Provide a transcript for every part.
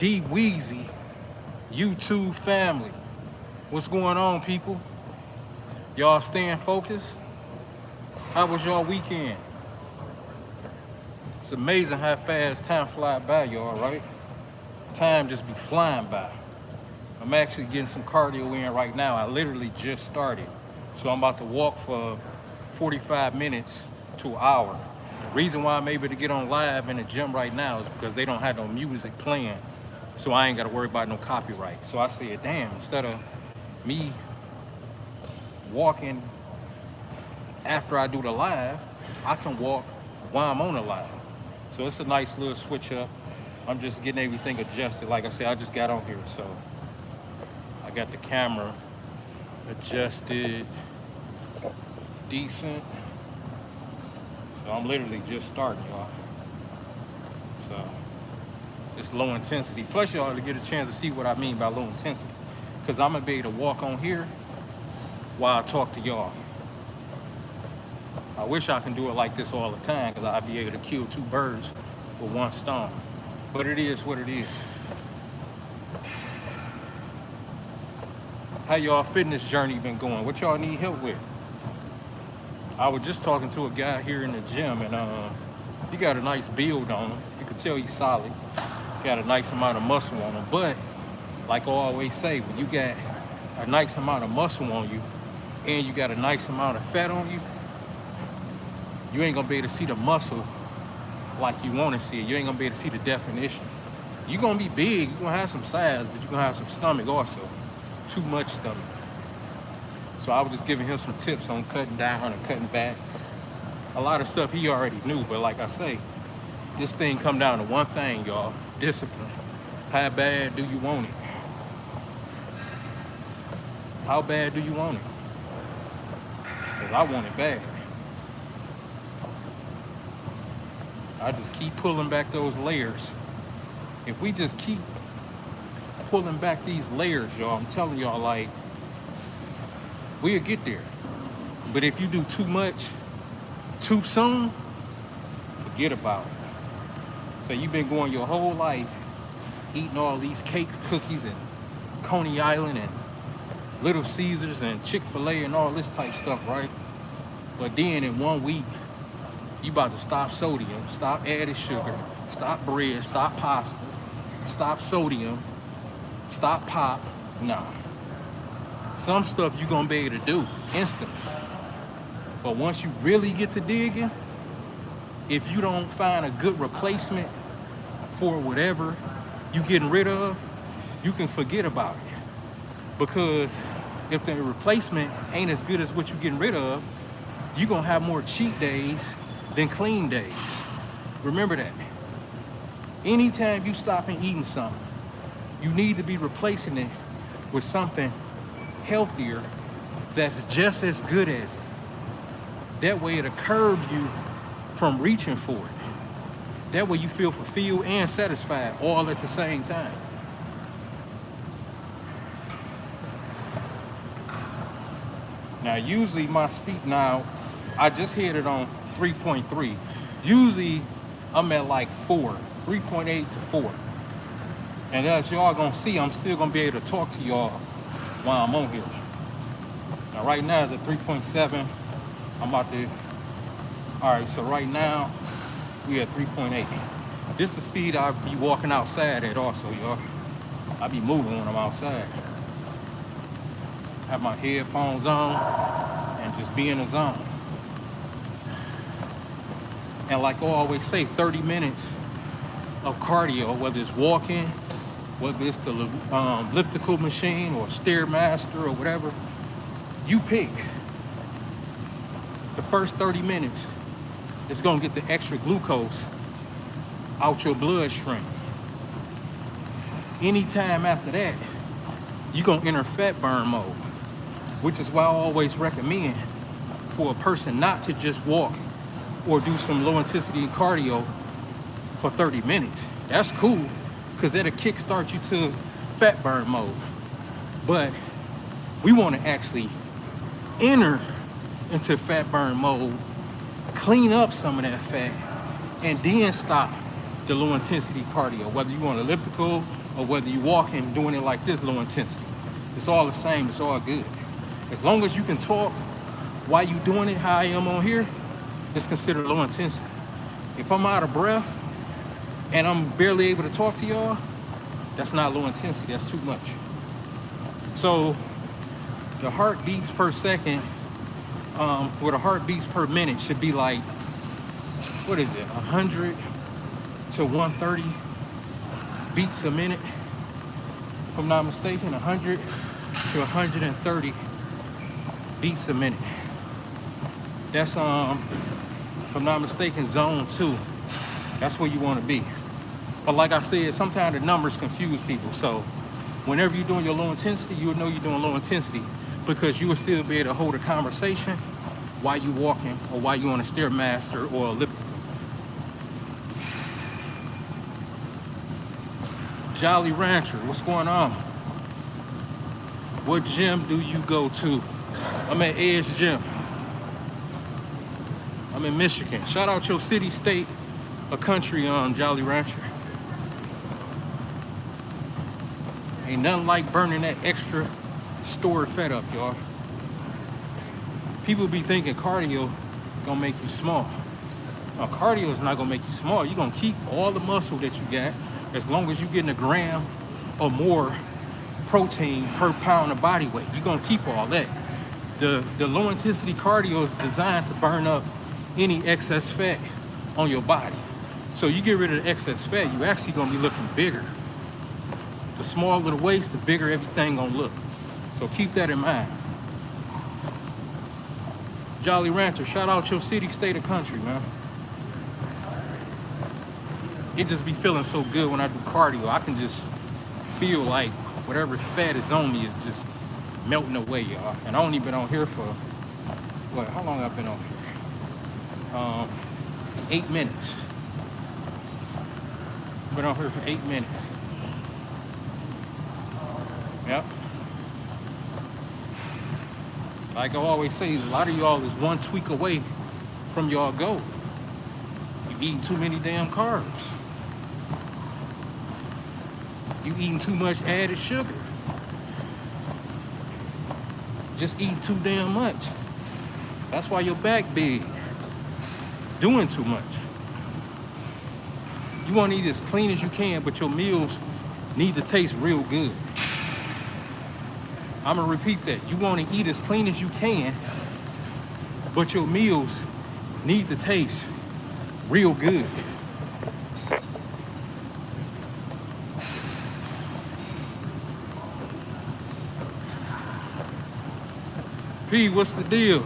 D Weezy, YouTube family. What's going on, people? Y'all staying focused? How was y'all weekend? It's amazing how fast time fly by, y'all, right? Time just be flying by. I'm actually getting some cardio in right now. I literally just started. So I'm about to walk for 45 minutes to an hour. Reason why I'm able to get on live in the gym right now is because they don't have no music playing. So I ain't got to worry about no copyright. So I said, damn, instead of me walking after I do the live, I can walk while I'm on the live. So it's a nice little switch up. I'm just getting everything adjusted. Like I said, I just got on here, so I got the camera adjusted decent. So I'm literally just starting, y'all. So it's low intensity. Plus, y'all to get a chance to see what I mean by low intensity, because I'm gonna be able to walk on here while I talk to y'all. I wish I can do it like this all the time, because I'd be able to kill two birds with one stone. But it is what it is. How y'all fitness journey been going? What y'all need help with? I was just talking to a guy here in the gym, and he got a nice build on him. You can tell he's solid. Got a nice amount of muscle on him. But like I always say, when you got a nice amount of muscle on you and you got a nice amount of fat on you, you ain't gonna be able to see the muscle like you want to see it. You ain't gonna be able to see the definition. You're gonna be big, you're gonna have some size, but you're gonna have some stomach also. Too much stomach. So I was just giving him some tips on cutting down and cutting back. A lot of stuff he already knew, but like I say, this thing come down to one thing, y'all: discipline. How bad do you want it? How bad do you want it? Because I want it bad. I just keep pulling back those layers. If we just keep pulling back these layers, y'all, I'm telling y'all, like, we'll get there. But if you do too much too soon, forget about it. So you've been going your whole life eating all these cakes, cookies, and Coney Island, and Little Caesars, and Chick-fil-A, and all this type stuff, right? But then in 1 week, you about to stop sodium, stop added sugar, stop bread, stop pasta, stop sodium, stop pop. Nah. Some stuff you're gonna be able to do instantly. But once you really get to digging, if you don't find a good replacement for whatever you getting rid of, you can forget about it. Because if the replacement ain't as good as what you're getting rid of, you're gonna have more cheat days than clean days. Remember that. Anytime you stop and eating something, you need to be replacing it with something healthier that's just as good as it. That way it'll curb you from reaching for it. That way you feel fulfilled and satisfied all at the same time. Now usually my speed, now I just hit it on 3.3. Usually I'm at like 4, 3.8 to 4. And as y'all gonna see, I'm still gonna be able to talk to y'all while I'm on here. Now right now it's at 3.7. I'm about to, all right, so right now we at 3.8. This is the speed I be walking outside at also, y'all. I be moving when I'm outside. Have my headphones on and just be in the zone. And like I always say, 30 minutes of cardio, whether it's walking, whether it's the elliptical machine or Stairmaster or whatever, you pick. The first 30 minutes is gonna get the extra glucose out your bloodstream. Anytime after that, you're gonna enter fat burn mode, which is why I always recommend for a person not to just walk or do some low intensity cardio for 30 minutes. That's cool, because that'll kickstart you to fat burn mode. But we want to actually enter into fat burn mode, clean up some of that fat, and then stop the low intensity cardio, whether you want elliptical or whether you walking doing it like this, low intensity. It's all the same, it's all good. As long as you can talk while you doing it, how I am on here, it's considered low intensity. If I'm out of breath and I'm barely able to talk to y'all, that's not low intensity, that's too much. So the heartbeats per second, or the heartbeats per minute should be like, what is it, 100 to 130 beats a minute, if I'm not mistaken, 100 to 130 beats a minute. That's, if I'm not mistaken, zone 2. That's where you want to be. But like I said, sometimes the numbers confuse people. So whenever you're doing your low intensity, you'll know you're doing low intensity because you will still be able to hold a conversation while you're walking or while you're on a Stairmaster or elliptical. Jolly Rancher, what's going on? What gym do you go to? I'm at Edge Gym. I'm in Michigan. Shout out your city, state, or country, Jolly Rancher. Ain't nothing like burning that extra stored fat up, y'all. People be thinking cardio gonna make you small. Now, cardio is not gonna make you small. You're gonna keep all the muscle that you got as long as you're getting a gram or more protein per pound of body weight. You're gonna keep all that. The low intensity cardio is designed to burn up any excess fat on your body. So you get rid of the excess fat, you actually gonna be looking bigger. The smaller the waist, the bigger everything gonna look. So keep that in mind. Jolly Rancher, shout out your city, state, or country, man. It just be feeling so good when I do cardio. I can just feel like whatever fat is on me is just melting away, y'all. And I only been on here for, what, how long I've been on here? 8 minutes. Been on here for 8 minutes. Yep. Like I always say, a lot of y'all is one tweak away from y'all goal. You eating too many damn carbs. You eating too much added sugar. Just eating too damn much. That's why your back big. Doing too much. You want to eat as clean as you can, but your meals need to taste real good. I'm gonna repeat that. You want to eat as clean as you can, but your meals need to taste real good. P, what's the deal?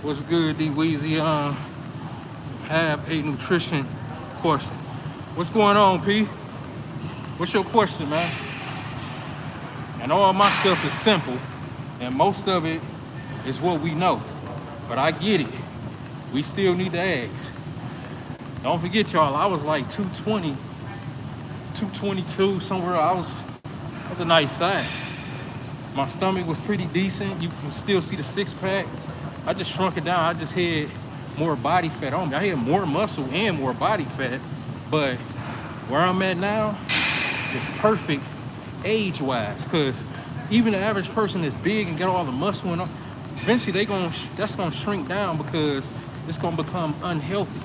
What's good, D Weezy? Have a nutrition question. What's going on, P? What's your question, man? And all my stuff is simple, and most of it is what we know. But I get it. We still need to ask. Don't forget, y'all, I was like 220, 222, somewhere. That's a nice size. My stomach was pretty decent. You can still see the six-pack. I just shrunk it down. I just had more body fat on me. I had more muscle and more body fat. But where I'm at now is perfect age-wise, because even the average person that's big and got all the muscle and all, eventually that's gonna shrink down because it's gonna become unhealthy.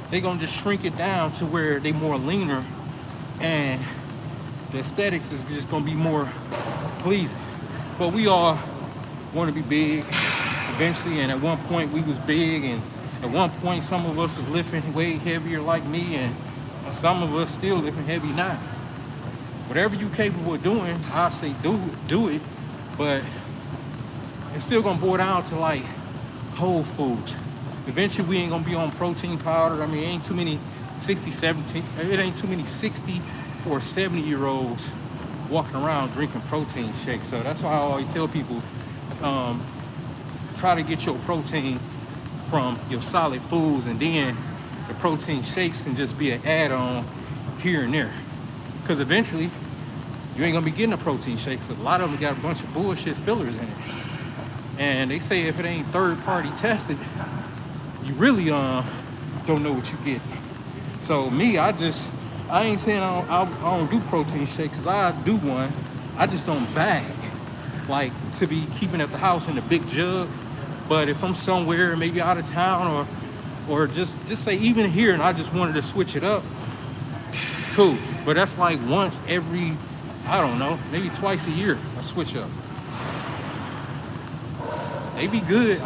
They're gonna just shrink it down to where they more leaner, and the aesthetics is just gonna be more pleasing. But we all want to be big eventually, and at one point we was big, and at one point some of us was lifting way heavier like me, and some of us still lifting heavy now. Whatever you're capable of doing, I say do it, but it's still gonna boil down to like whole foods. Eventually we ain't gonna be on protein powder. I mean, it ain't too many 60 or 70-year-olds walking around drinking protein shakes. So that's why I always tell people, try to get your protein from your solid foods, and then the protein shakes can just be an add-on here and there. Because eventually, you ain't gonna be getting a protein shake. So a lot of them got a bunch of bullshit fillers in it. And they say if it ain't third-party tested, you really don't know what you get. So me, I I ain't saying I don't do protein shakes, 'cause I do one. I just don't bag, like, to be keeping at the house in a big jug. But if I'm somewhere, maybe out of town, or just say even here, and I just wanted to switch it up, cool. But that's like once every, I don't know, maybe twice a year, I switch up. They be good.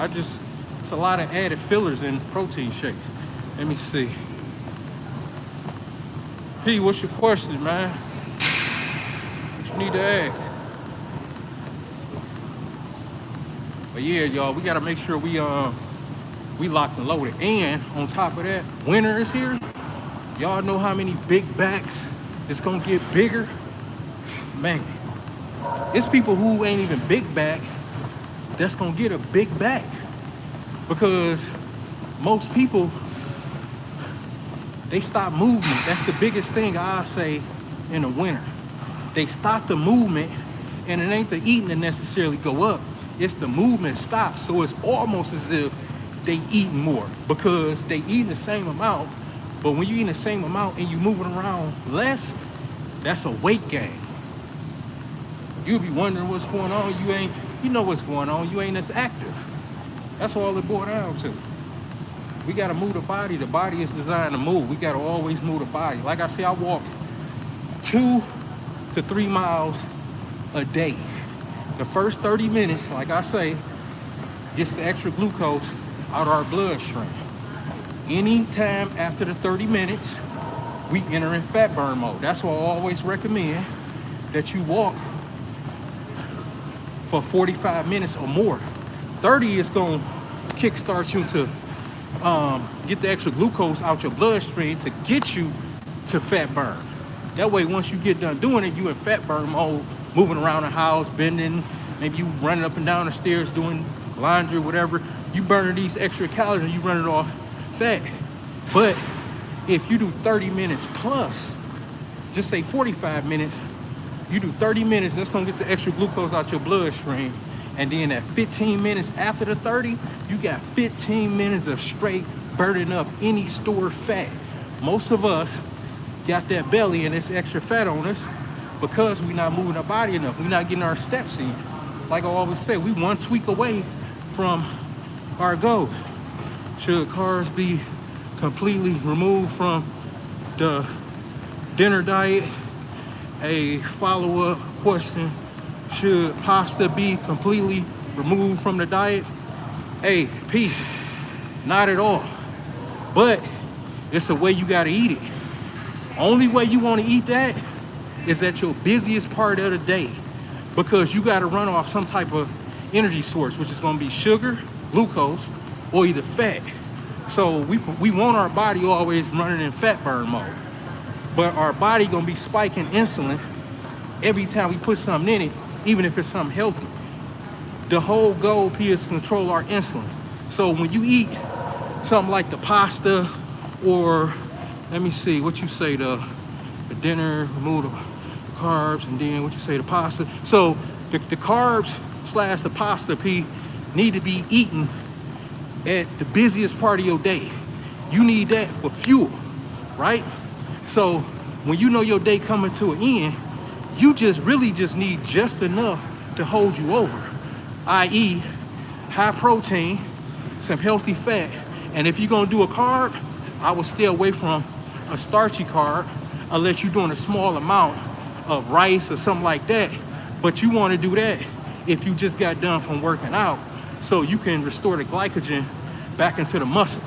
It's a lot of added fillers in protein shakes. Let me see. P, what's your question, man? What you need to ask? But yeah, y'all, we gotta make sure we locked and loaded. And on top of that, winter is here. Y'all know how many big backs it's gonna get bigger? Man, it's people who ain't even big back that's gonna get a big back, because most people, they stop movement. That's the biggest thing I say in the winter. They stop the movement, and it ain't the eating that necessarily go up. It's the movement stops. So it's almost as if they eating more, because they eating the same amount. But when you eating the same amount and you moving around less, that's a weight gain. You'll be wondering what's going on. You know what's going on. You ain't as active. That's all it boils down to. We got to move the body. The body is designed to move. We got to always move the body. Like I say, I walk 2 to 3 miles a day. The first 30 minutes, like I say, gets the extra glucose out of our bloodstream. Anytime after the 30 minutes, we enter in fat burn mode. That's why I always recommend that you walk for 45 minutes or more. 30 is going to kickstart you to get the extra glucose out your bloodstream to get you to fat burn. That way, once you get done doing it, you in fat burn mode, moving around the house, bending, maybe you running up and down the stairs, doing laundry, whatever. You burning these extra calories and you running off fat. But if you do 30 minutes plus, just say 45 minutes, you do 30 minutes, that's gonna get the extra glucose out your bloodstream. And then at 15 minutes after the 30, you got 15 minutes of straight burning up any stored fat. Most of us got that belly and it's extra fat on us because we're not moving our body enough. We're not getting our steps in. Like I always say, we one tweak away from our goal. Should carbs be completely removed from the dinner diet? A follow-up question: should pasta be completely removed from the diet? Hey, P, not at all. But it's the way you gotta eat it. Only way you wanna eat that is at your busiest part of the day, because you gotta run off some type of energy source, which is gonna be sugar, glucose, or either fat. So we want our body always running in fat burn mode. But our body gonna be spiking insulin every time we put something in it, even if it's something healthy. The whole goal, P, is to control our insulin. So when you eat something like the pasta, or let me see, what you say, the dinner, remove the carbs, and then what you say, the pasta. So the carbs / the pasta, P, need to be eaten at the busiest part of your day. You need that for fuel, right? So when you know your day coming to an end, you really just need just enough to hold you over, i.e. high protein, some healthy fat. And if you're gonna do a carb, I would stay away from a starchy carb unless you're doing a small amount of rice or something like that. But you wanna do that if you just got done from working out, so you can restore the glycogen back into the muscle.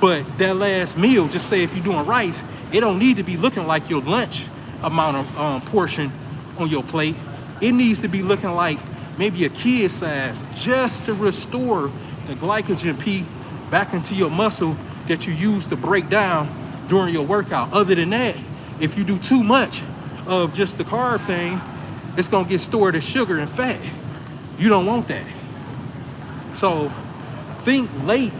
But that last meal, just say if you're doing rice, it don't need to be looking like your lunch amount of portion on your plate. It needs to be looking like maybe a kid size, just to restore the glycogen, P, back into your muscle that you use to break down during your workout. Other than that, if you do too much of just the carb thing, it's gonna get stored as sugar and fat. You don't want that. So think late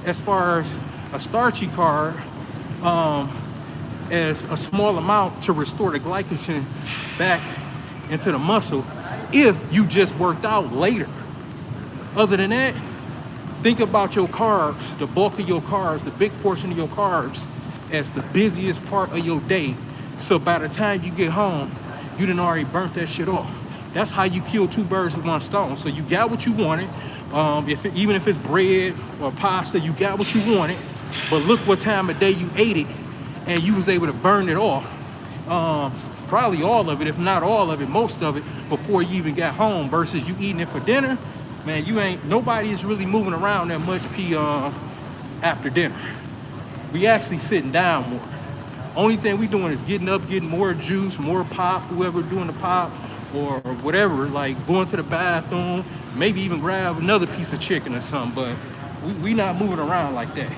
as far as a starchy carb, as a small amount to restore the glycogen back into the muscle if you just worked out later. Other than that, think about your carbs, the bulk of your carbs, the big portion of your carbs as the busiest part of your day. So by the time you get home, you done already burnt that shit off. That's how you kill two birds with one stone. So you got what you wanted. Even if it's bread or pasta, you got what you wanted. But look what time of day you ate it, and you was able to burn it off. Probably all of it, if not all of it, most of it, before you even got home. Versus you eating it for dinner, man. Nobody is really moving around that much after dinner. We actually sitting down more. Only thing we doing is getting up, getting more juice, more pop, whoever doing the pop, or whatever, like going to the bathroom, maybe even grab another piece of chicken or something, but we not moving around like that.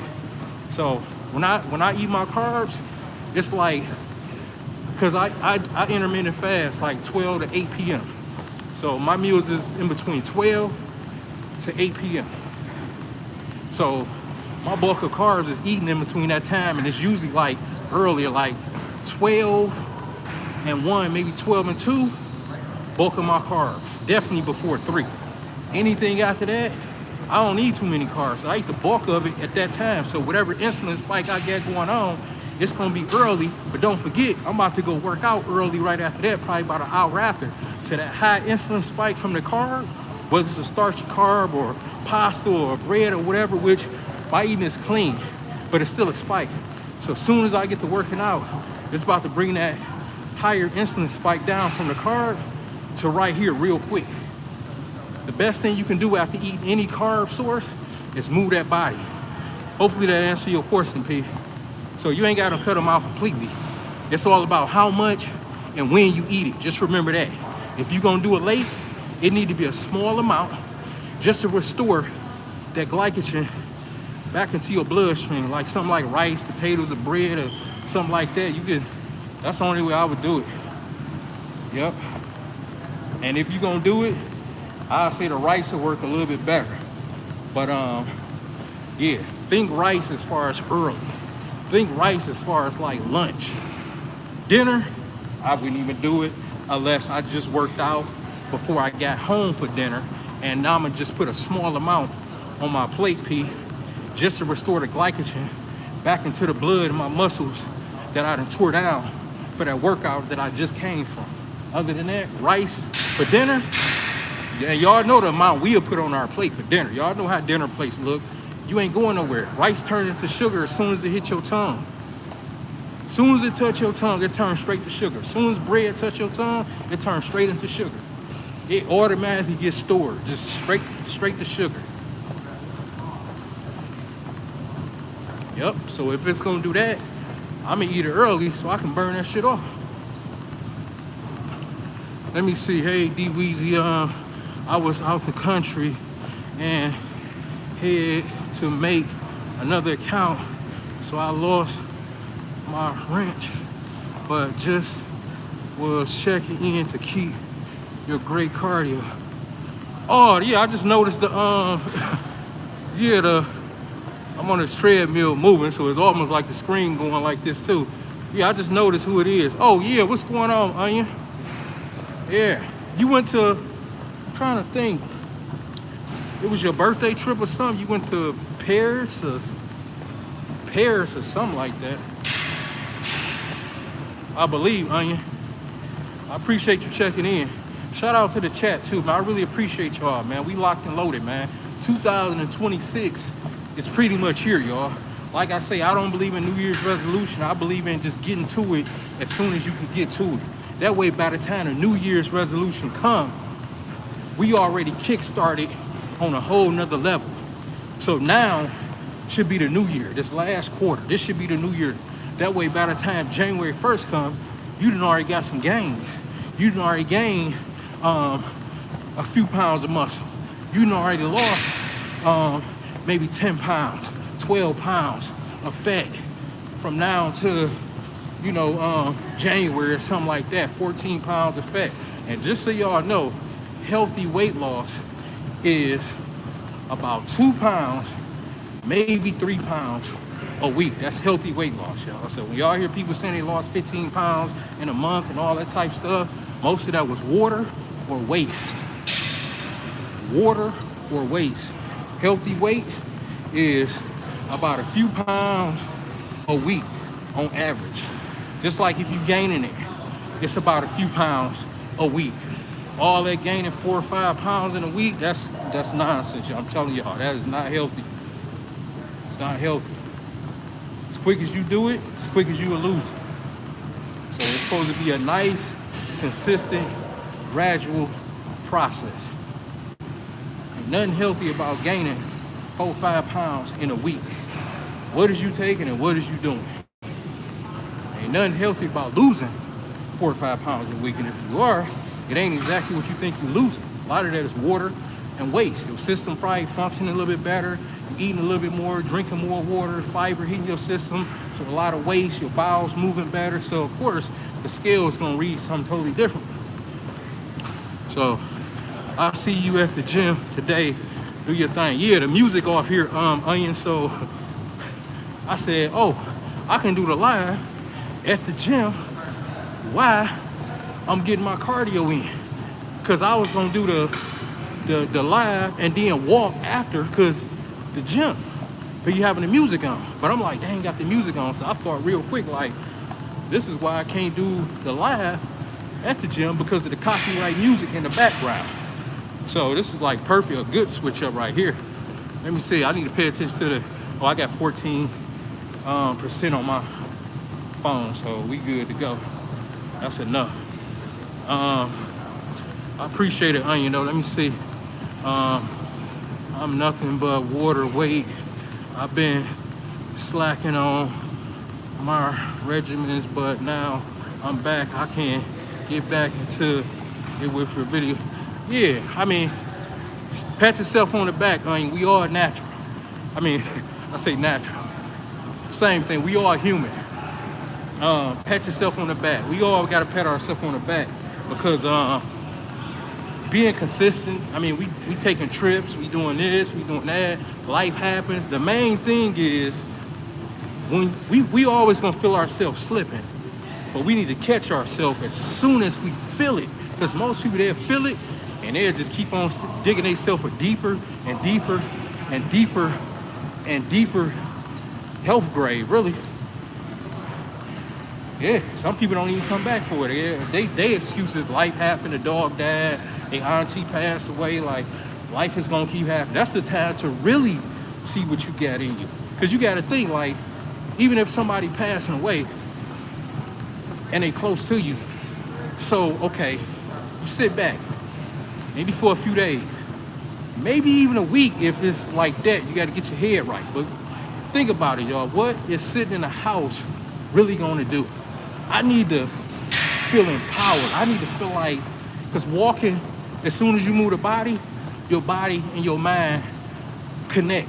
So when I eat my carbs, it's like, cause I intermittent fast like 12 to 8 p.m. So my meals is in between 12 to 8 p.m. So my bulk of carbs is eating in between that time, and it's usually like earlier, like 12 and 1, maybe 12 and 2, bulk of my carbs. Definitely before 3. Anything after that, I don't need too many carbs. I eat the bulk of it at that time. So whatever insulin spike I got going on, it's gonna be early. But don't forget, I'm about to go work out early right after that, probably about an hour after. So that high insulin spike from the carb, whether it's a starchy carb or pasta or bread or whatever, which my eating is clean, but it's still a spike. So as soon as I get to working out, it's about to bring that higher insulin spike down from the carb to right here real quick. The best thing you can do after eating any carb source is move that body. Hopefully that answers your question, P. So you ain't got to cut them out completely. It's all about how much and when you eat it. Just remember that. If you're going to do it late, it need to be a small amount just to restore that glycogen back into your bloodstream, like something like rice, potatoes, or bread, or something like that. That's the only way I would do it. Yep. And if you're gonna do it, I'll say the rice will work a little bit better. But yeah, think rice as far as early. Think rice as far as like lunch. Dinner, I wouldn't even do it unless I just worked out before I got home for dinner. And now I'm gonna just put a small amount on my plate, P, just to restore the glycogen back into the blood and my muscles that I done tore down for that workout that I just came from. Other than that, rice for dinner, yeah, y'all know the amount we'll put on our plate for dinner. Y'all know how dinner plates look. You ain't going nowhere. Rice turns into sugar as soon as it hits your tongue. As soon as it touch your tongue, it turns straight to sugar. As soon as bread touch your tongue, it turns straight into sugar. It automatically gets stored, just straight to sugar. Yep, so if it's gonna do that, I'm gonna eat it early so I can burn that shit off. Let me see. Hey, D Weezy, I was out the country and had to make another account, so I lost my wrench, but just was checking in to keep your great cardio. Oh yeah, I just noticed the I'm on this treadmill moving, so it's almost like the screen going like this too. Yeah, I just noticed who it is. Oh yeah, what's going on, Onion? Yeah, you went to, I'm trying to think, it was your birthday trip or something? You went to Paris or something like that. I believe, Onion. I appreciate you checking in. Shout out to the chat too, man. I really appreciate y'all, man. We locked and loaded, man. 2026 is pretty much here, y'all. Like I say, I don't believe in New Year's resolution. I believe in just getting to it as soon as you can get to it. That way, by the time the New Year's resolution comes, we already kick-started on a whole nother level. So now should be the new year, this last quarter. This should be the new year. That way, by the time January 1st comes, you done already got some gains. You done already gained a few pounds of muscle. You done already lost maybe 10 pounds, 12 pounds of fat from now to, January or something like that, 14 pounds of fat. And just so y'all know, healthy weight loss is about 2 pounds, maybe 3 pounds a week. That's healthy weight loss, y'all. So when y'all hear people saying they lost 15 pounds in a month and all that type stuff, most of that was water or waste. Water or waste. Healthy weight is about a few pounds a week. on average. Just like if you gaining it, it's about a few pounds a week. All that gaining 4 or 5 pounds in a week, that's nonsense. I'm telling y'all, that is not healthy. It's not healthy. As quick as you do it, as quick as you will lose it. So it's supposed to be a nice, consistent, gradual process. Ain't nothing healthy about gaining 4 or 5 pounds in a week. What is you taking and what is you doing? Ain't nothing healthy about losing 4 or 5 pounds a week. And if you are, it ain't exactly what you think you're losing. A lot of that is water and waste. Your system probably functioning a little bit better. You're eating a little bit more, drinking more water, fiber hitting your system. So a lot of waste, your bowels moving better. So of course, the scale is gonna read something totally different. So I'll see you at the gym today. Do your thing. Yeah, the music off here, Onion. So I said, oh, I can do the live at the gym. Why? I'm getting my cardio in. Cause I was gonna do the live and then walk after, cause the gym, but you having the music on. But I'm like, dang, got the music on. So I thought real quick, like, this is why I can't do the live at the gym, because of the copyright music in the background. So this is like perfect, a good switch up right here. Let me see, I need to pay attention to I got 14% on my phone, so we good to go. That's enough. I appreciate it, Onion, though. Let me see. I'm nothing but water weight. I've been slacking on my regimens, but now I'm back. I can get back into it with your video. Yeah, I mean, pat yourself on the back, Onion. We all natural. I mean, I say natural. Same thing, we all human. Pat yourself on the back. We all gotta pat ourselves on the back, because being consistent, I mean, we taking trips, we doing this, we doing that, life happens. The main thing is, when we always gonna feel ourselves slipping, but we need to catch ourselves as soon as we feel it, because most people, they'll feel it and they'll just keep on digging themselves a deeper and deeper and deeper and deeper health grave, really. Yeah, some people don't even come back for it. Yeah, they excuses, life happened, the dog died, their auntie passed away, like, life is gonna keep happening. That's the time to really see what you got in you. Because you gotta think, like, even if somebody passing away and they close to you, so, okay, you sit back, maybe for a few days, maybe even a week if it's like that, you gotta get your head right. But think about it, y'all. What is sitting in the house really gonna do? I need to feel empowered. I need to feel like, because walking, as soon as you move the body, your body and your mind connect.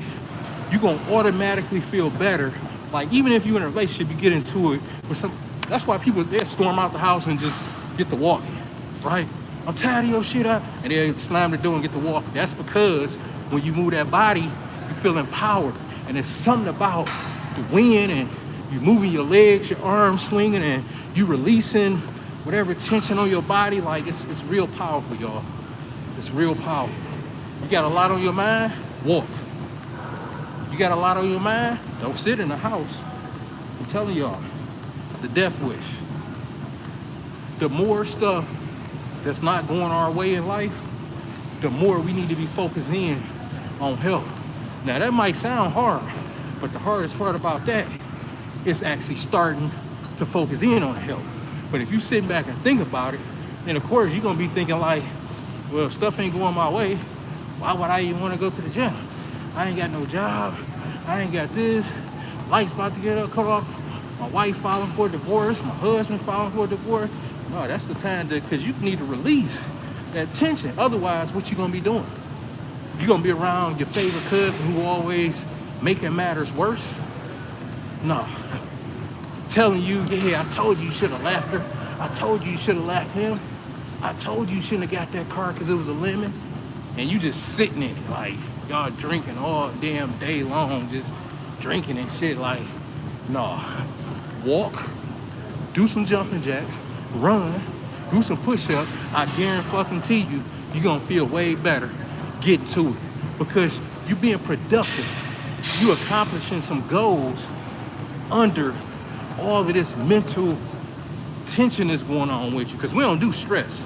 You're gonna automatically feel better. Like, even if you're in a relationship, you get into it with some, that's why people, they storm out the house and just get to walking, right? I'm tired of your shit up, and they slam the door and get to walking. That's because when you move that body, you feel empowered. And there's something about the wind, and you moving your legs, your arms swinging, and you releasing whatever tension on your body. Like, it's real powerful, y'all. It's real powerful. You got a lot on your mind, walk. You got a lot on your mind, don't sit in the house. I'm telling y'all, it's the death wish. The more stuff that's not going our way in life, the more we need to be focused in on health. Now, that might sound hard, but the hardest part about that is actually starting to focus in on health. But if you sit back and think about it, then of course you're gonna be thinking like, well, if stuff ain't going my way, why would I even want to go to the gym? I ain't got no job, I ain't got this, lights about to get cut off, my wife filing for a divorce, my husband filing for a divorce. No, that's the time to, because you need to release that tension. Otherwise, what you gonna be doing? You gonna be around your favorite cousin who always making matters worse? No. Telling you, yeah, I told you should have left her. I told you should have left him. I told you shouldn't have got that car because it was a lemon. And you just sitting in it, like, y'all drinking all damn day long, just drinking and shit. Like, no. Walk, do some jumping jacks, run, do some push-ups. I guarantee you, you're gonna feel way better getting to it, because you being productive, you accomplishing some goals under all of this mental tension is going on with you, because we don't do stress.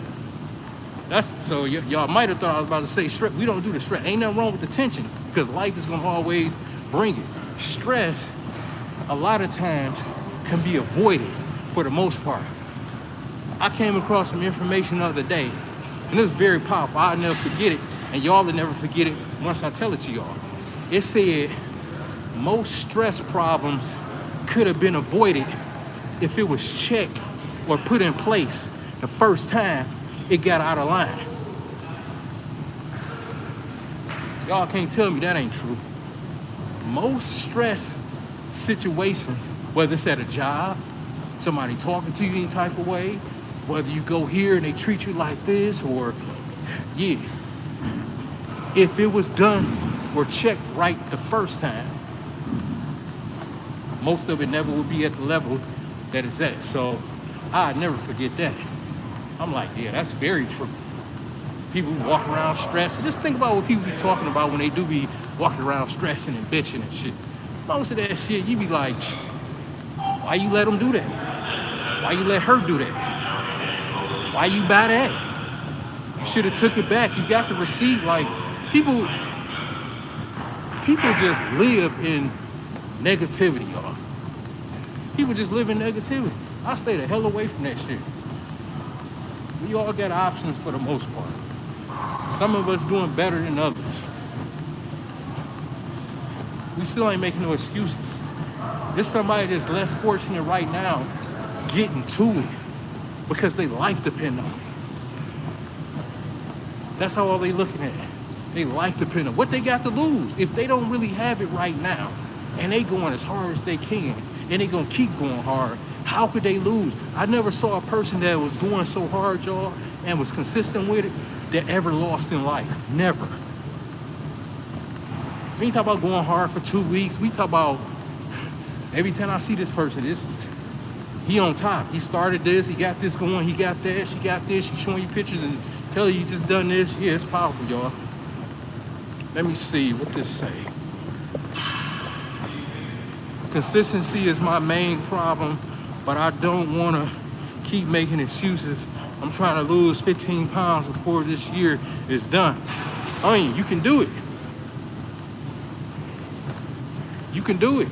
That's so y'all might have thought I was about to say stress. We don't do the stress. Ain't nothing wrong with the tension, because life is gonna always bring it. Stress, a lot of times, can be avoided for the most part. I came across some information the other day, and it was very powerful. I'll never forget it, and y'all will never forget it once I tell it to y'all. It said most stress problems could have been avoided if it was checked or put in place the first time it got out of line. Y'all can't tell me that ain't true. Most stress situations, whether it's at a job, somebody talking to you any type of way, whether you go here and they treat you like this, or yeah, if it was done or checked right the first time, most of it never would be at the level that it's at. So I'd never forget that. I'm like, yeah, that's very true. People who walk around stressed. Just think about what people be talking about when they do be walking around stressing and bitching and shit. Most of that shit, you be like, why you let them do that? Why you let her do that? Why you buy that? You should have took it back. You got the receipt. Like, people just live in negativity, y'all. People just live in negativity. I stay the hell away from that shit. We all got options for the most part. Some of us doing better than others. We still ain't making no excuses. There's somebody that's less fortunate right now getting to it because their life depend on it. That's how all they looking at it. Their life depend on what they got to lose. If they don't really have it right now and they going as hard as they can and they gonna keep going hard, how could they lose? I never saw a person that was going so hard, y'all, and was consistent with it, that ever lost in life. Never. We ain't talk about going hard for 2 weeks. We talk about every time I see this person, he on top. He started this, he got this going, he got that, she got this, she's showing you pictures and telling you just done this. Yeah, it's powerful, y'all. Let me see what this say. Consistency is my main problem, but I don't want to keep making excuses. I'm trying to lose 15 pounds before this year is done. I mean, you can do it. You can do it.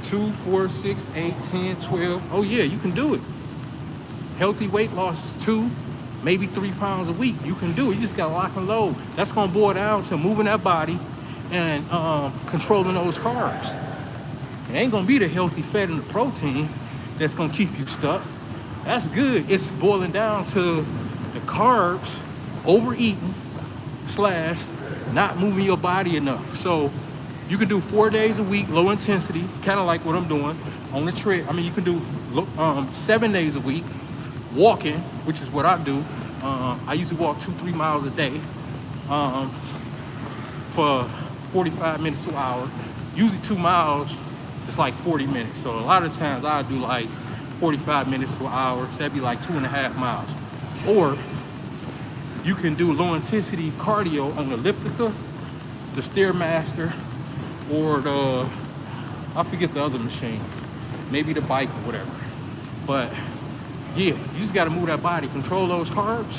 2, 4, 6, 8, 10, 12. Oh yeah, you can do it. Healthy weight loss is 2, maybe 3 pounds a week. You can do it. You just got to lock and load. That's going to boil down to moving that body and controlling those carbs. It ain't going to be the healthy fat and the protein that's going to keep you stuck. That's good. It's boiling down to the carbs, overeating / not moving your body enough. So you can do 4 days a week, low intensity, kind of like what I'm doing on the tread. I mean, you can do 7 days a week, walking, which is what I do. I usually walk 2-3 miles a day for 45 minutes to an hour. Usually 2 miles, it's like 40 minutes. So a lot of times I do like 45 minutes to an hour, so that'd be like 2.5 miles. Or you can do low intensity cardio on the elliptical, the Stairmaster, or the, I forget the other machine, maybe the bike or whatever. But yeah, you just gotta move that body, control those carbs,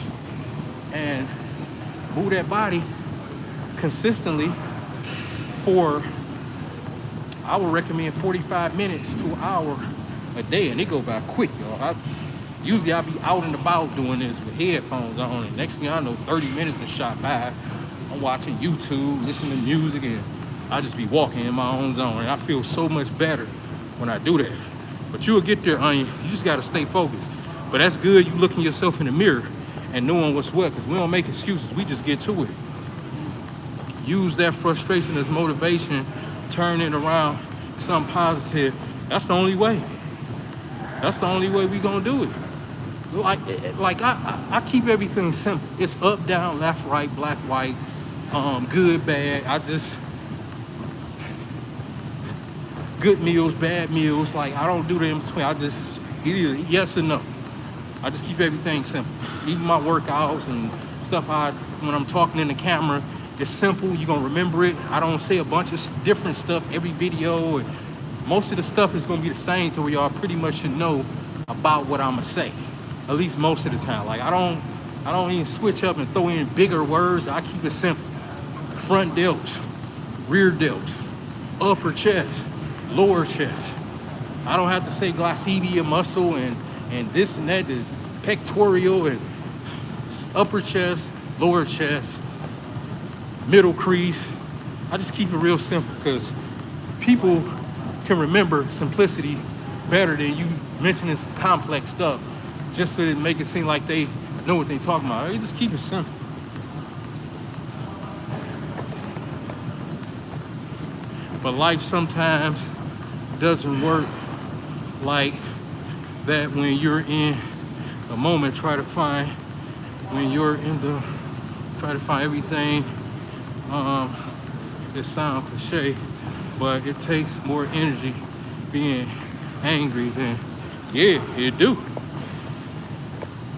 and move that body consistently for, I would recommend 45 minutes to an hour a day, and it go by quick, y'all. Usually I'll be out and about doing this with headphones on, and next thing I know, 30 minutes is shot by. I'm watching YouTube, listening to music, and I just be walking in my own zone, and I feel so much better when I do that. But you'll get there, you just gotta stay focused. But that's good, you looking yourself in the mirror and knowing what's what, because we don't make excuses, we just get to it. Use that frustration as motivation, turn it around, something positive. That's the only way. That's the only way we gonna do it. Like I keep everything simple. It's up, down, left, right, black, white, good, bad. Good meals, bad meals. Like, I don't do the in between. I just either yes or no. I just keep everything simple. Even my workouts and stuff, when I'm talking in the camera, it's simple. You're gonna remember it. I don't say a bunch of different stuff every video. Most of the stuff is gonna be the same to where y'all pretty much should know about what I'ma say. At least most of the time. Like I don't even switch up and throw in bigger words. I keep it simple. Front delts, rear delts, upper chest, lower chest. I don't have to say glycemia muscle and this and that, the pectoral and upper chest, lower chest, middle crease. I just keep it real simple because people can remember simplicity better than you mentioning some complex stuff just so they make it seem like they know what they talking about. You just keep it simple. But life sometimes doesn't work like that when you're in a moment. Try to find everything. It sounds cliche, but it takes more energy being angry than, yeah, it do.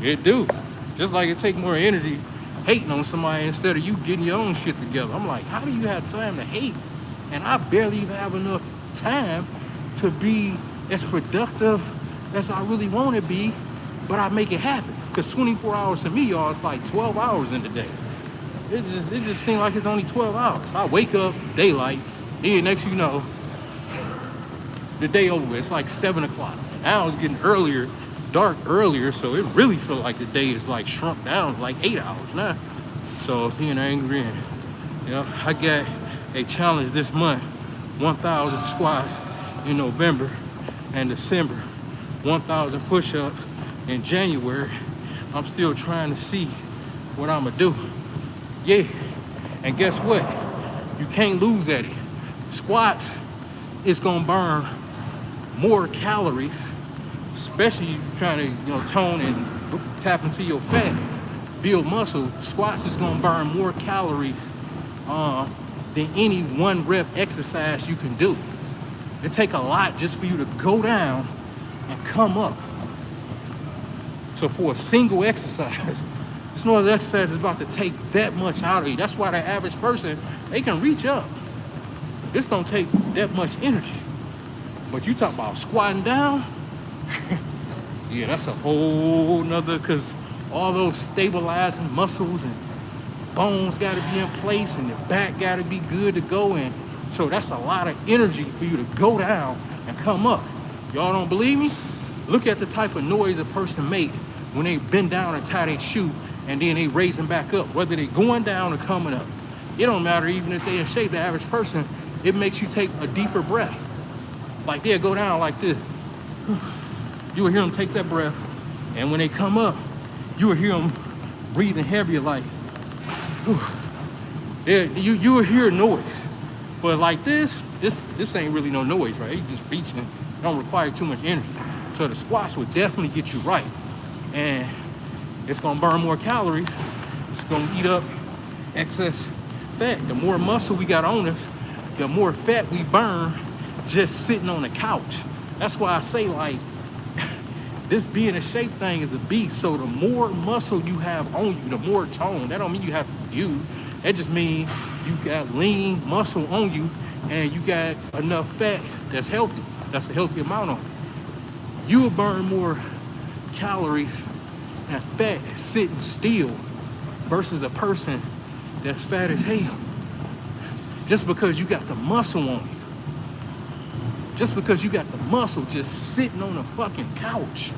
It do. Just like it take more energy hating on somebody instead of you getting your own shit together. I'm like, how do you have time to hate? And I barely even have enough time to be as productive as I really want to be, but I make it happen. Because 24 hours to me, y'all, it's like 12 hours in the day. It just seems like it's only 12 hours. I wake up, daylight, then next you know, the day over with. It's like 7 o'clock. Now it's getting earlier, dark earlier, so it really feels like the day is like shrunk down like 8 hours now. So being angry and, you know, I got a challenge this month, 1,000 squats in November and December, 1,000 push-ups in January. I'm still trying to see what I'm gonna do. Yeah, and guess what? You can't lose at it. Squats is gonna burn more calories, especially you trying to, you know, tone and tap into your fat, build muscle. Squats is gonna burn more calories than any one rep exercise you can do. It take a lot just for you to go down and come up. So for a single exercise, there's no other exercise that's about to take that much out of you. That's why the average person, they can reach up. This don't take that much energy. But you talk about squatting down, yeah, that's a whole nother, because all those stabilizing muscles and bones got to be in place and the back got to be good to go. And so that's a lot of energy for you to go down and come up. Y'all don't believe me? Look at the type of noise a person make when they bend down and tie their shoe and then they raising back up, whether they going down or coming up. It don't matter even if they in shape. The average person, it makes you take a deeper breath. Like they'll go down like this. You will hear them take that breath, and when they come up, you will hear them breathing heavier, like, yeah, you will hear noise. But like this ain't really no noise, right? You just reaching, it don't require too much energy. So the squats will definitely get you right. And it's gonna burn more calories. It's gonna eat up excess fat. The more muscle we got on us, the more fat we burn just sitting on the couch. That's why I say, like, this being a shape thing is a beast. So the more muscle you have on you, the more tone. That don't mean you have to use. That just means you got lean muscle on you and you got enough fat that's healthy. That's a healthy amount on it. You will burn more calories and fat sitting still versus a person that's fat as hell. Just because you got the muscle on you. Just because you got the muscle just sitting on a fucking couch.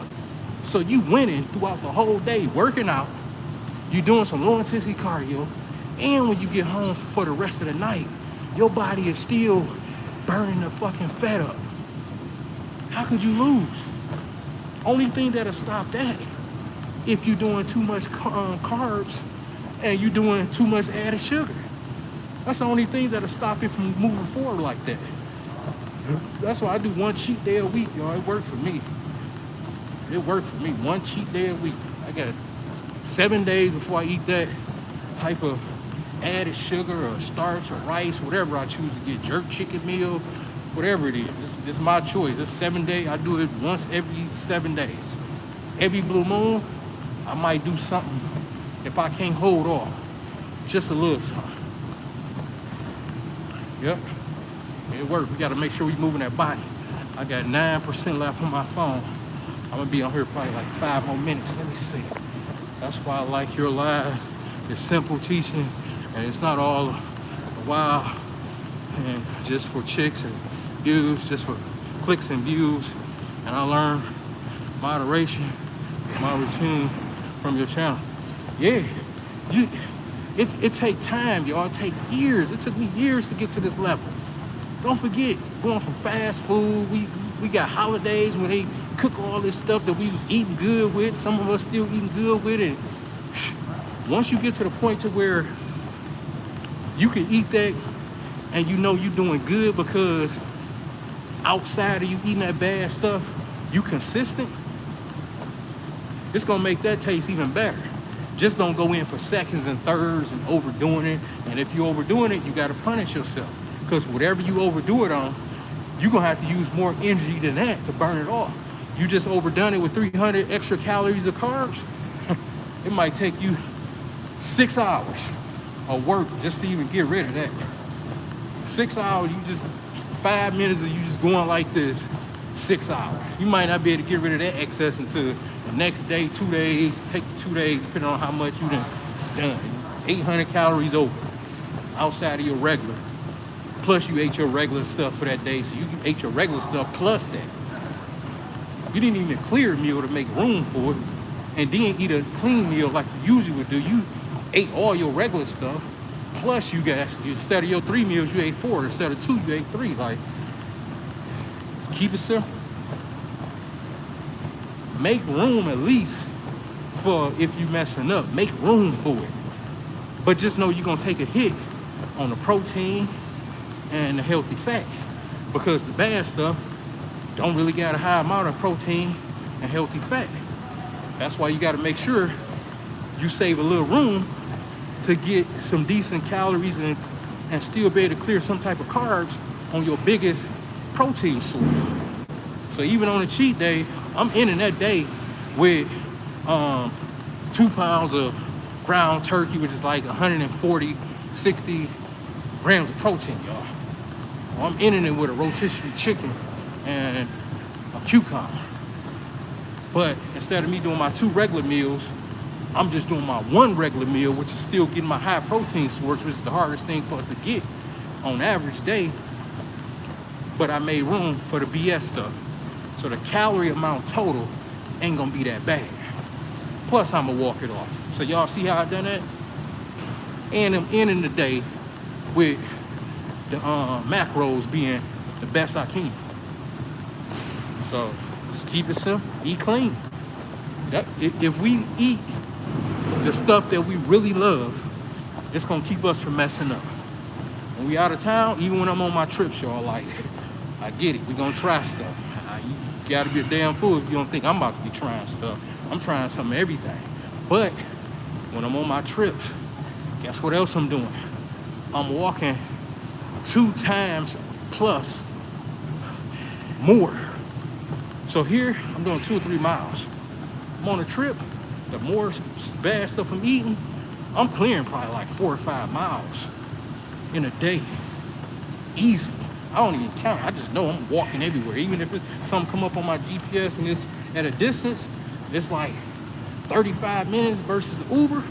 So you winning throughout the whole day, working out, you doing some low intensity cardio, and when you get home for the rest of the night, your body is still burning the fucking fat up. How could you lose? Only thing that'll stop that if you're doing too much carbs and you're doing too much added sugar. That's the only thing that'll stop it from moving forward like that. That's why I do one cheat day a week, y'all. It worked for me. It worked for me. One cheat day a week. I got 7 days before I eat that type of added sugar or starch or rice, whatever I choose to get, jerk chicken meal, whatever it is. This is my choice. It's 7 days. I do it once every 7 days. Every blue moon, I might do something if I can't hold off. Just a little something. Yep. It worked. We got to make sure we moving that body. I got 9% left on my phone. I'm gonna be on here probably like 5 more minutes. Let me see. That's why I like your live. It's simple teaching, and it's not all wow and just for chicks and views, just for clicks and views. And I learned moderation, my routine from your channel. Yeah, it take time, y'all. It take years. It took me years to get to this level. Don't forget, going from fast food, we got holidays when they cook all this stuff that we was eating good with. Some of us still eating good with it. Once you get to the point to where you can eat that and you know you're doing good because outside of you eating that bad stuff, you consistent, it's gonna make that taste even better. Just don't go in for seconds and thirds and overdoing it. And if you're overdoing it, you gotta punish yourself. Because whatever you overdo it on, you're gonna have to use more energy than that to burn it off. You just overdone it with 300 extra calories of carbs, it might take you 6 hours of work just to even get rid of that. 6 hours, you just 5 minutes of you just going like this, 6 hours. You might not be able to get rid of that excess until the next day, 2 days, take 2 days, depending on how much you done. 800 calories over, outside of your regular. Plus you ate your regular stuff for that day, so you ate your regular stuff plus that. You didn't even clear a meal to make room for it, and then eat a clean meal like you usually would do. You ate all your regular stuff, plus you got, instead of your 3 meals, you ate 4. Instead of 2, you ate 3. Like, just keep it simple. Make room at least for if you messing up. Make room for it. But just know you're gonna take a hit on the protein and the healthy fat, because the bad stuff don't really got a high amount of protein and healthy fat. That's why you got to make sure you save a little room to get some decent calories and still be able to clear some type of carbs on your biggest protein source. So even on a cheat day, I'm ending that day with 2 pounds of ground turkey, which is like 140, 60 grams of protein, y'all. I'm ending it with a rotisserie chicken and a cucumber. But instead of me doing my 2 regular meals, I'm just doing my 1 regular meal, which is still getting my high protein source, which is the hardest thing for us to get on average day. But I made room for the BS stuff. So the calorie amount total ain't gonna be that bad. Plus I'm gonna walk it off. So y'all see how I done that? And I'm ending the day with the macros being the best I can. So just keep it simple, eat clean. If we eat the stuff that we really love, it's gonna keep us from messing up. When we out of town, even when I'm on my trips, y'all, like, I get it, we gonna try stuff. You gotta be a damn fool if you don't think I'm about to be trying stuff. I'm trying some of everything. But when I'm on my trips, guess what else I'm doing? I'm walking 2 times plus more. So here, I'm doing 2 or 3 miles. I'm on a trip, the more bad stuff I'm eating, I'm clearing probably like 4 or 5 miles in a day. Easy. I don't even count. I just know I'm walking everywhere. Even if it's something come up on my GPS and it's at a distance, it's like 35 minutes versus Uber,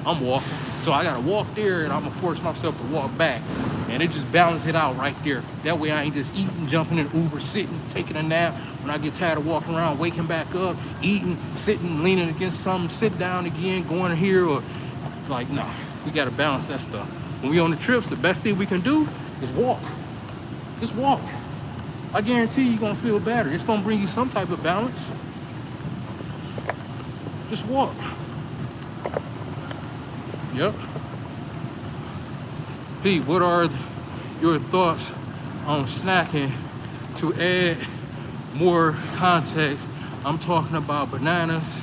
I'm walking. So I gotta walk there and I'm gonna force myself to walk back. And it just balances it out right there. That way I ain't just eating, jumping in Uber, sitting, taking a nap. When I get tired of walking around, waking back up, eating, sitting, leaning against something, sit down again, going here, or like, nah, we gotta balance that stuff. When we on the trips, the best thing we can do is walk. Just walk. I guarantee you're gonna feel better. It's gonna bring you some type of balance. Just walk. Yep. Pete, what are your thoughts on snacking to add more context? I'm talking about bananas,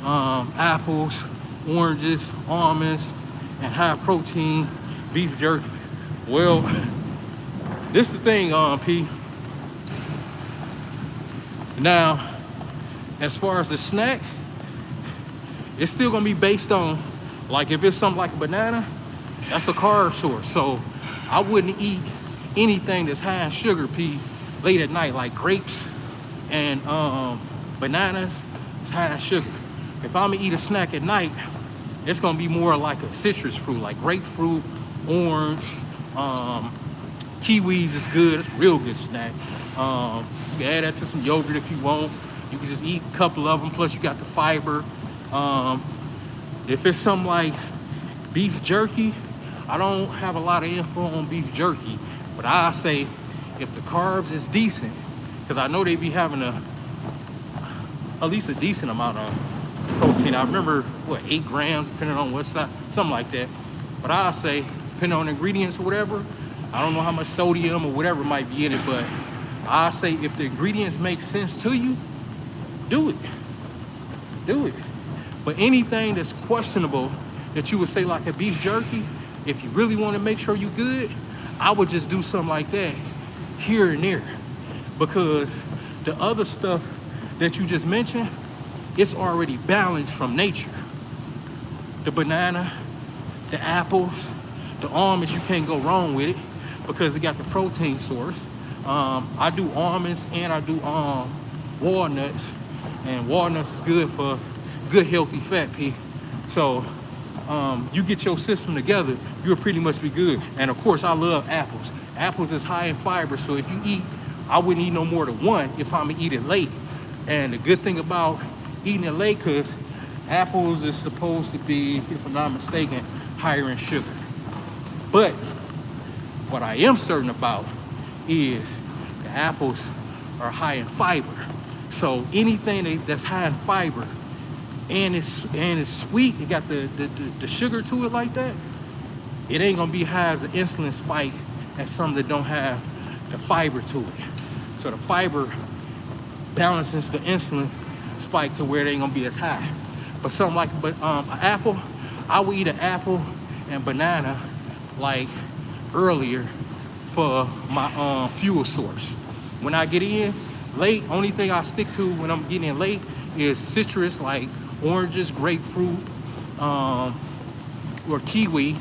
apples, oranges, almonds, and high protein beef jerky. Well, this is the thing, P. Now, as far as the snack, it's still gonna be based on, like, if it's something like a banana, that's a carb source. So I wouldn't eat anything that's high in sugar, P, late at night, like grapes and bananas, it's high in sugar. If I'm gonna eat a snack at night, it's gonna be more like a citrus fruit, like grapefruit, orange, kiwis is good. It's a real good snack. You can add that to some yogurt if you want. You can just eat a couple of them. Plus, you got the fiber. If it's something like beef jerky, I don't have a lot of info on beef jerky, but I say if the carbs is decent, because I know they be having at least a decent amount of protein. I remember, what, 8 grams, depending on what side, something like that. But I say, depending on ingredients or whatever, I don't know how much sodium or whatever might be in it, but I say if the ingredients make sense to you, do it. Do it. But anything that's questionable that you would say like a beef jerky, if you really want to make sure you're good, I would just do something like that here and there. Because the other stuff that you just mentioned, it's already balanced from nature. The banana, the apples, the almonds, you can't go wrong with it because it got the protein source. I do almonds and I do walnuts, and walnuts is good for good healthy fat, P. So you get your system together, you'll pretty much be good. And of course, I love apples. Apples is high in fiber, so if you eat, I wouldn't eat no more than one if I'm gonna eat it late. And the good thing about eating it late, because apples is supposed to be, if I'm not mistaken, higher in sugar. But what I am certain about is the apples are high in fiber. So anything that's high in fiber and it's sweet, it got the sugar to it like that, it ain't gonna be high as an insulin spike as some that don't have the fiber to it. So the fiber balances the insulin spike to where it ain't gonna be as high. But something like an apple, I would eat an apple and banana like earlier for my fuel source. When I get in late, only thing I stick to when I'm getting in late is citrus, like oranges, grapefruit, or kiwi,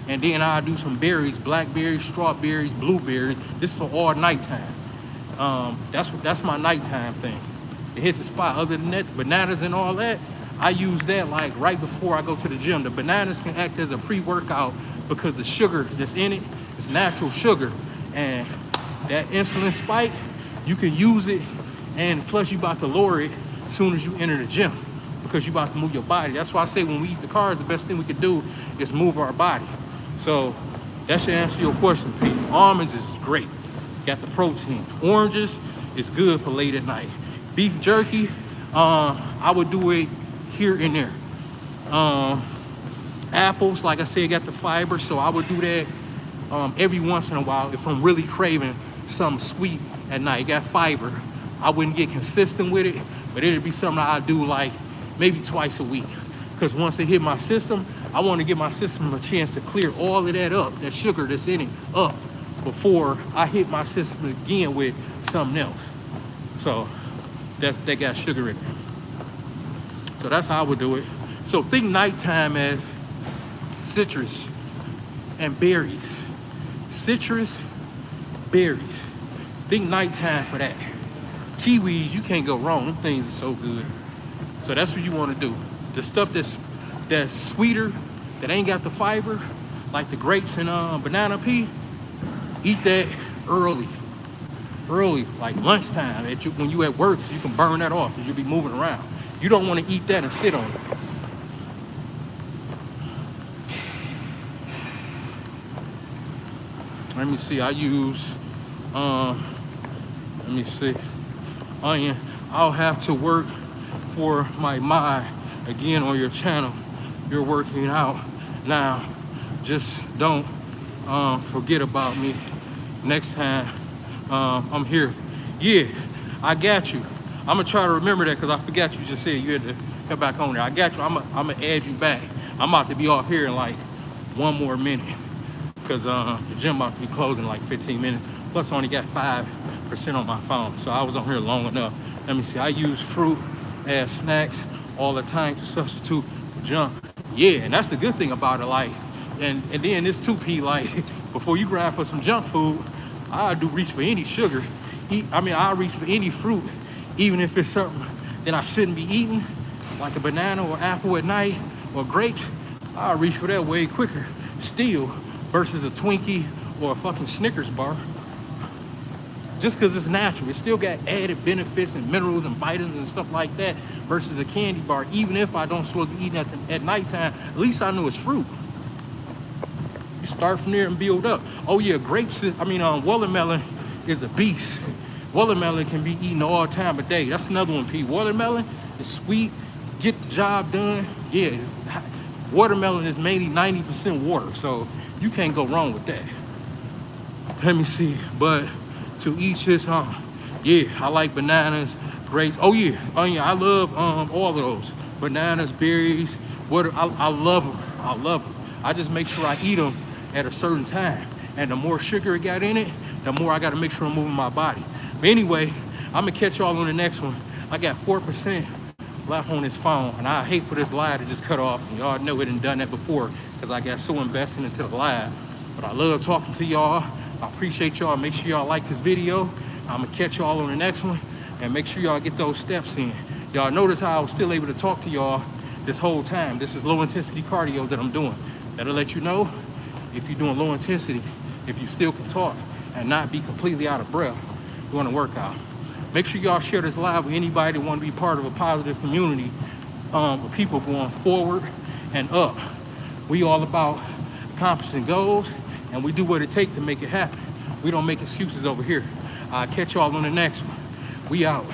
and then I do some berries, blackberries, strawberries, blueberries. This is for all nighttime. That's my nighttime thing. It hits the spot. Other than that, bananas and all that, I use that like right before I go to the gym. The bananas can act as a pre-workout because the sugar that's in it is natural sugar, and that insulin spike, you can use it, and plus you about to lower it as soon as you enter the gym because you about to move your body. That's why I say when we eat the carbs, the best thing we can do is move our body. So that should answer your question, Pete. Almonds is great. Got the protein. Oranges is good for late at night. Beef jerky, I would do it here and there. Apples, like I said, got the fiber, so I would do that every once in a while if I'm really craving something sweet at night. It got fiber. I wouldn't get consistent with it, but it'd be something I do like maybe twice a week. Because once it hit my system, I want to give my system a chance to clear all of that up, that sugar that's in it up, before I hit my system again with something else. So that got sugar in it. So that's how I would do it. So think nighttime as citrus and berries. Citrus, berries. Think nighttime for that. Kiwis, you can't go wrong. Them things are so good. So that's what you want to do. The stuff that's sweeter, that ain't got the fiber, like the grapes and banana pea, eat that early, like lunchtime. When you at work, so you can burn that off because you'll be moving around. You don't want to eat that and sit on it. Let me see, I use, let me see, onion. I'll have to work for my mind again on your channel. You're working out now. Just don't forget about me next time I'm here. Yeah, I got you. I'm gonna try to remember that because I forgot you just said you had to come back on there. I got you. I'm gonna add you back. I'm about to be off here in like 1 more minute because the gym about to be closing in like 15 minutes. Plus I only got 5% on my phone, so I was on here long enough. Let me see, I use fruit as snacks all the time to substitute junk. Yeah, and that's the good thing about it. Like, and then this 2P, like, before you grab for some junk food, I do reach for any sugar, eat. I mean, I'll reach for any fruit, even if it's something that I shouldn't be eating, like a banana or apple at night or grapes. I'll reach for that way quicker still versus a Twinkie or a fucking Snickers bar. Just because it's natural, it still got added benefits and minerals and vitamins and stuff like that versus the candy bar. Even if I don't supposed to be eating at nighttime, at least I know it's fruit. You start from there and build up. Oh yeah, watermelon is a beast. Watermelon can be eaten all time of day. That's another one, P. Watermelon is sweet, get the job done. Yeah, watermelon is mainly 90% water, so you can't go wrong with that. Let me see, but to each his own. Yeah, I like bananas, grapes. Oh yeah, I love all of those. Bananas, berries, I love them. I love them. I just make sure I eat them at a certain time. And the more sugar it got in it, the more I gotta make sure I'm moving my body. But anyway, I'm gonna catch y'all on the next one. I got 4% left on this phone, and I hate for this live to just cut off. And y'all know it done that before because I got so invested into the live. But I love talking to y'all. I appreciate y'all. Make sure y'all like this video. I'm gonna catch y'all on the next one, and make sure y'all get those steps in. Y'all notice how I was still able to talk to y'all this whole time. This is low intensity cardio that I'm doing. That'll let you know if you're doing low intensity, if you still can talk and not be completely out of breath doing a workout. Make sure y'all share this live with anybody that want to be part of a positive community with people going forward and up. We all about accomplishing goals, and we do what it takes to make it happen. We don't make excuses over here. I'll catch y'all on the next one. We out.